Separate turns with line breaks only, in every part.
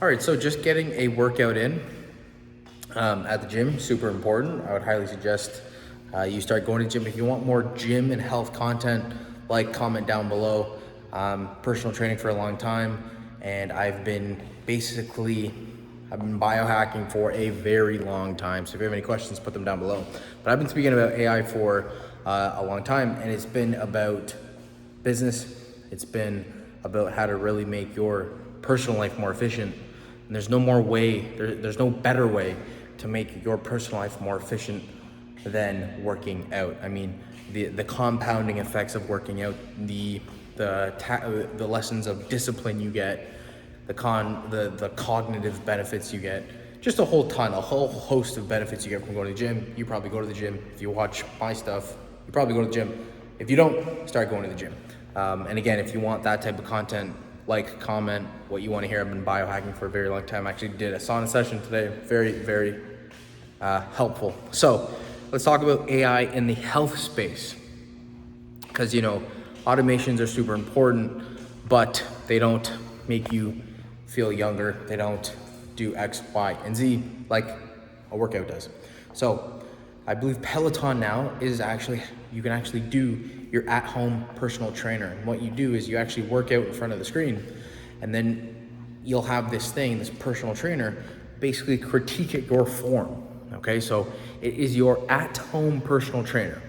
All right, so just getting a workout in at the gym, super important. I would highly suggest you start going to the gym. If you want more gym and health content, like, comment down below. Personal training for a long time, and I've been biohacking for a very long time. So if you have any questions, put them down below. But I've been speaking about AI for a long time, and it's been about business. It's been about how to really make your personal life more efficient. And there's no more way, there's no better way to make your personal life more efficient than working out. I mean, the compounding effects of working out, the lessons of discipline you get, the cognitive benefits you get, just a whole host of benefits you get from going to the gym. You probably go to the gym. If you watch my stuff, you probably go to the gym. If you don't, start going to the gym. And again, if you want that type of content, like, comment what you want to hear. I've been biohacking for a very long time. I actually did a sauna session today. Very, very helpful. So let's talk about AI in the health space. Because, automations are super important, but they don't make you feel younger. They don't do X, Y, and Z like a workout does. So I believe Peloton now is you can actually do your at-home personal trainer. And what you do is you actually work out in front of the screen, and then you'll have this personal trainer, basically critique at your form. Okay, so it is your at-home personal trainer.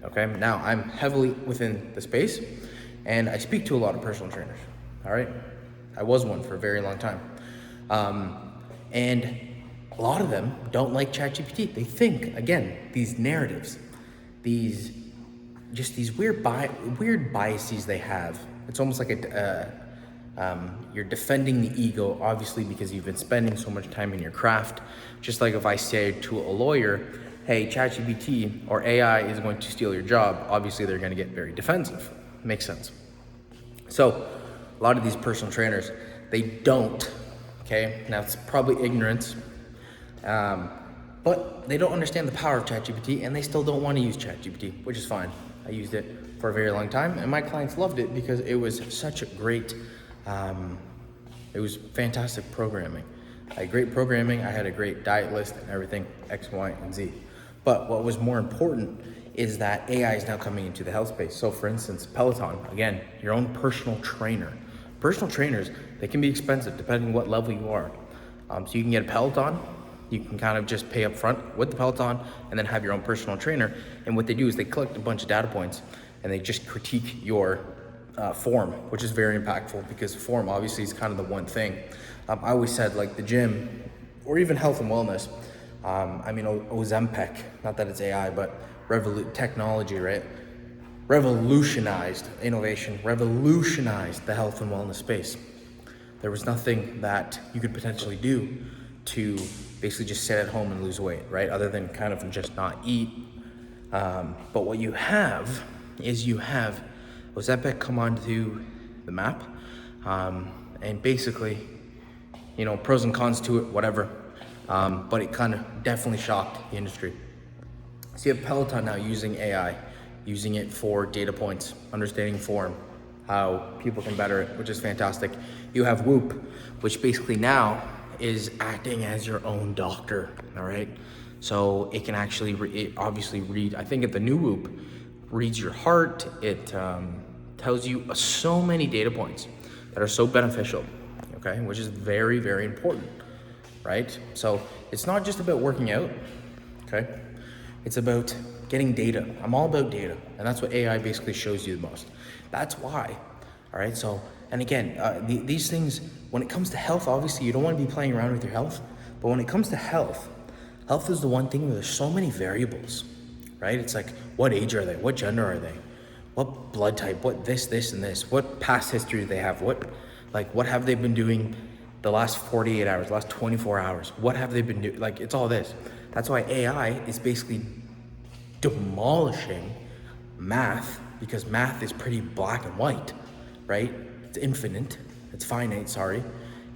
Okay, now I'm heavily within the space, and I speak to a lot of personal trainers. All right, I was one for a very long time, and a lot of them don't like ChatGPT. They think, again, these narratives, these weird biases they have. It's almost like you're defending the ego, obviously, because you've been spending so much time in your craft. Just like if I say to a lawyer, hey, ChatGPT or AI is going to steal your job, obviously they're going to get very defensive. Makes sense. So a lot of these personal trainers, they don't, okay? Now it's probably ignorance, but they don't understand the power of ChatGPT, and they still don't want to use ChatGPT, which is fine. I used it for a very long time, and my clients loved it because it was such a great, it was fantastic programming. I had great programming, I had a great diet list and everything, X, Y, and Z. But what was more important is that AI is now coming into the health space. So for instance, Peloton, again, your own personal trainer. Personal trainers, they can be expensive depending on what level you are. So you can get a Peloton, you can kind of just pay up front with the Peloton and then have your own personal trainer. And what they do is they collect a bunch of data points and they just critique your form, which is very impactful because form obviously is kind of the one thing. I always said, like, the gym or even health and wellness, Ozempic, not that it's AI, but technology, right? Revolutionized innovation, revolutionized the health and wellness space. There was nothing that you could potentially do to basically just sit at home and lose weight, right? Other than kind of just not eat. But what you have is Ozempic come onto the map, and basically, pros and cons to it, whatever. But it kind of definitely shocked the industry. So you have Peloton now using AI, using it for data points, understanding form, how people can better it, which is fantastic. You have Whoop, which basically now is acting as your own doctor, all right? So it can actually, it obviously read, I think the new Whoop reads your heart. It tells you so many data points that are so beneficial, okay? Which is very, very important, right? So it's not just about working out, okay? It's about getting data. I'm all about data, and that's what AI basically shows you the most. That's why, all right? So, and again, these things, when it comes to health, obviously you don't want to be playing around with your health, but when it comes to health is the one thing where there's so many variables, right? It's like, what age are they? What gender are they? What blood type? What this, and this? What past history do they have? What have they been doing the last 48 hours, last 24 hours? What have they been doing? Like, it's all this. That's why AI is basically demolishing math, because math is pretty black and white, right? It's infinite. It's finite, sorry.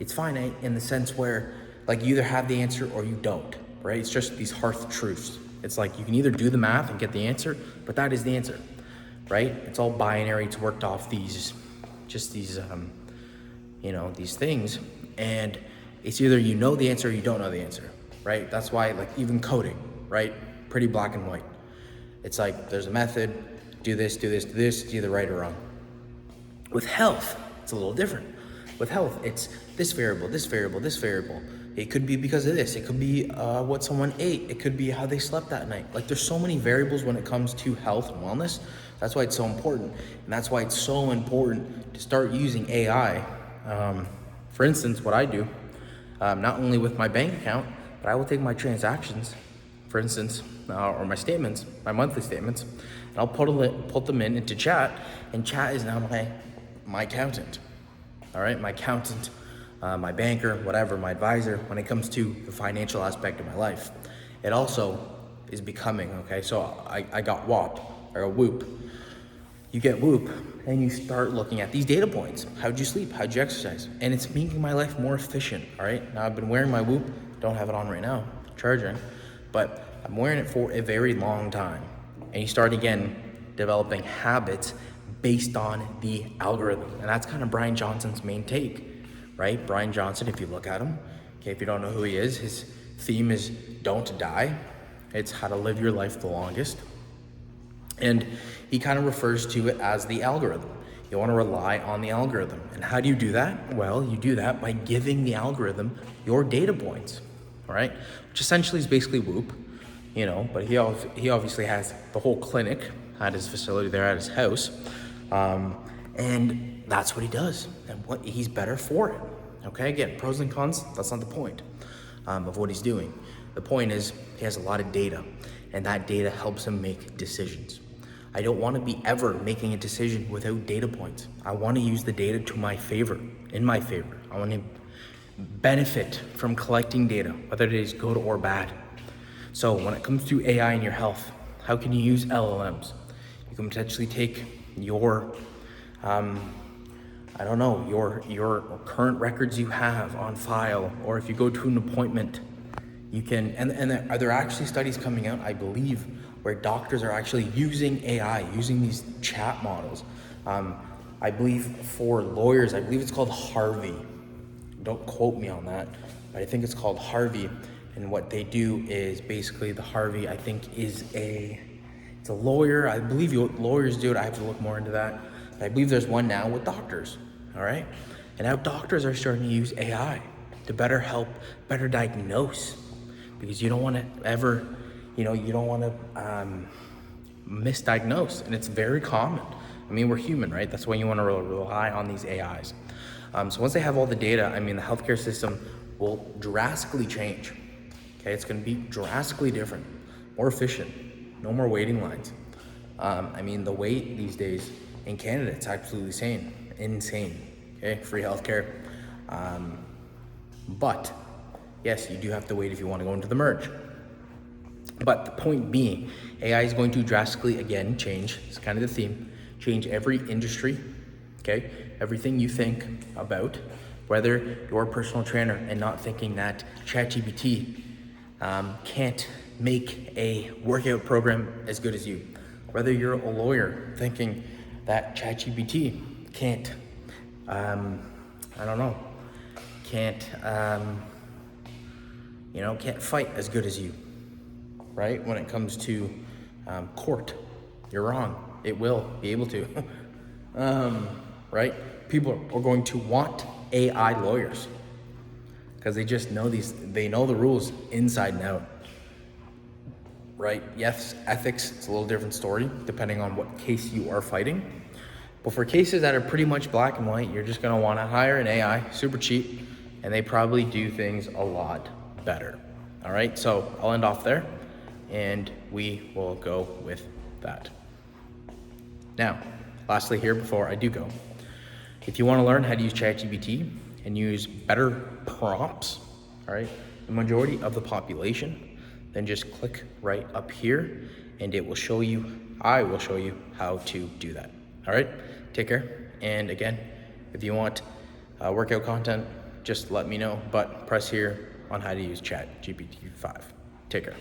It's finite in the sense where, like, you either have the answer or you don't, right? It's just these hearth truths. It's like you can either do the math and get the answer, but that is the answer, right? It's all binary. It's worked off these things. And It's either you know the answer or you don't know the answer, right? That's why, like, even coding, right? Pretty black and white. It's like, there's a method, do this, do this, do this, it's either right or wrong. With health, it's a little different. With health, it's this variable, this variable, this variable. It could be because of this. It could be what someone ate. It could be how they slept that night. Like, there's so many variables when it comes to health and wellness. That's why it's so important. And that's why it's so important to start using AI. For instance, what I do, not only with my bank account, but I will take my transactions, for instance, or my statements, my monthly statements, and I'll put them into chat, and chat is now my accountant. All right, my accountant, my banker, whatever, my advisor, when it comes to the financial aspect of my life. It also is becoming, okay, so I got WOP, or Whoop. You get Whoop, and you start looking at these data points. How'd you sleep? How'd you exercise? And it's making my life more efficient, all right? Now, I've been wearing my Whoop, don't have it on right now, charging, but I'm wearing it for a very long time. And you start, again, developing habits based on the algorithm. And that's kind of Brian Johnson's main take, right? Brian Johnson, if you look at him, okay, if you don't know who he is, his theme is don't die. It's how to live your life the longest. And he kind of refers to it as the algorithm. You want to rely on the algorithm. And how do you do that? Well, you do that by giving the algorithm your data points, all right? Which essentially is basically Whoop, you know, but he obviously has the whole clinic at his facility there at his house. And that's what he does, and what he's better for it. Okay, again, pros and cons, that's not the point of what he's doing. The point is he has a lot of data, and that data helps him make decisions. I don't want to be ever making a decision without data points. I want to use the data to my favor, in my favor. I want to benefit from collecting data, whether it is good or bad. So when it comes to AI in your health, how can you use LLMs? You can potentially take your, your current records you have on file, or if you go to an appointment, you can, and are there actually studies coming out, I believe, where doctors are actually using AI, using these chat models. I believe for lawyers, I believe it's called Harvey. Don't quote me on that, but I think it's called Harvey. And what they do is basically the Harvey, I think, it's a lawyer. I believe lawyers do it. I have to look more into that. But I believe there's one now with doctors, all right? And now doctors are starting to use AI to better help, better diagnose, because you don't want to ever, you don't want to misdiagnose, and it's very common. I mean, we're human, right? That's why you want to rely on these AIs. So once they have all the data, I mean, the healthcare system will drastically change. Okay, it's going to be drastically different, more efficient, no more waiting lines. I mean, the wait these days in Canada, it's absolutely insane. Okay, free healthcare. But yes, you do have to wait if you want to go into the merge. But the point being, AI is going to drastically, again, change. It's kind of the theme. Change every industry, okay? Everything you think about, whether you're a personal trainer and not thinking that ChatGPT can't make a workout program as good as you. Whether you're a lawyer thinking that ChatGPT can't, can't fight as good as you, right? When it comes to court, you're wrong. It will be able to, right? People are going to want AI lawyers because they just know they know the rules inside and out, right? Yes, ethics, it's a little different story depending on what case you are fighting. But for cases that are pretty much black and white, you're just gonna wanna hire an AI, super cheap, and they probably do things a lot better. All right, so I'll end off there and we will go with that. Now, lastly here, before I do go, if you wanna learn how to use ChatGPT and use better prompts, all right, the majority of the population, then just click right up here and I will show you how to do that. All right, take care. And again, if you want workout content, just let me know, but press here on how to use ChatGPT 5. Take care.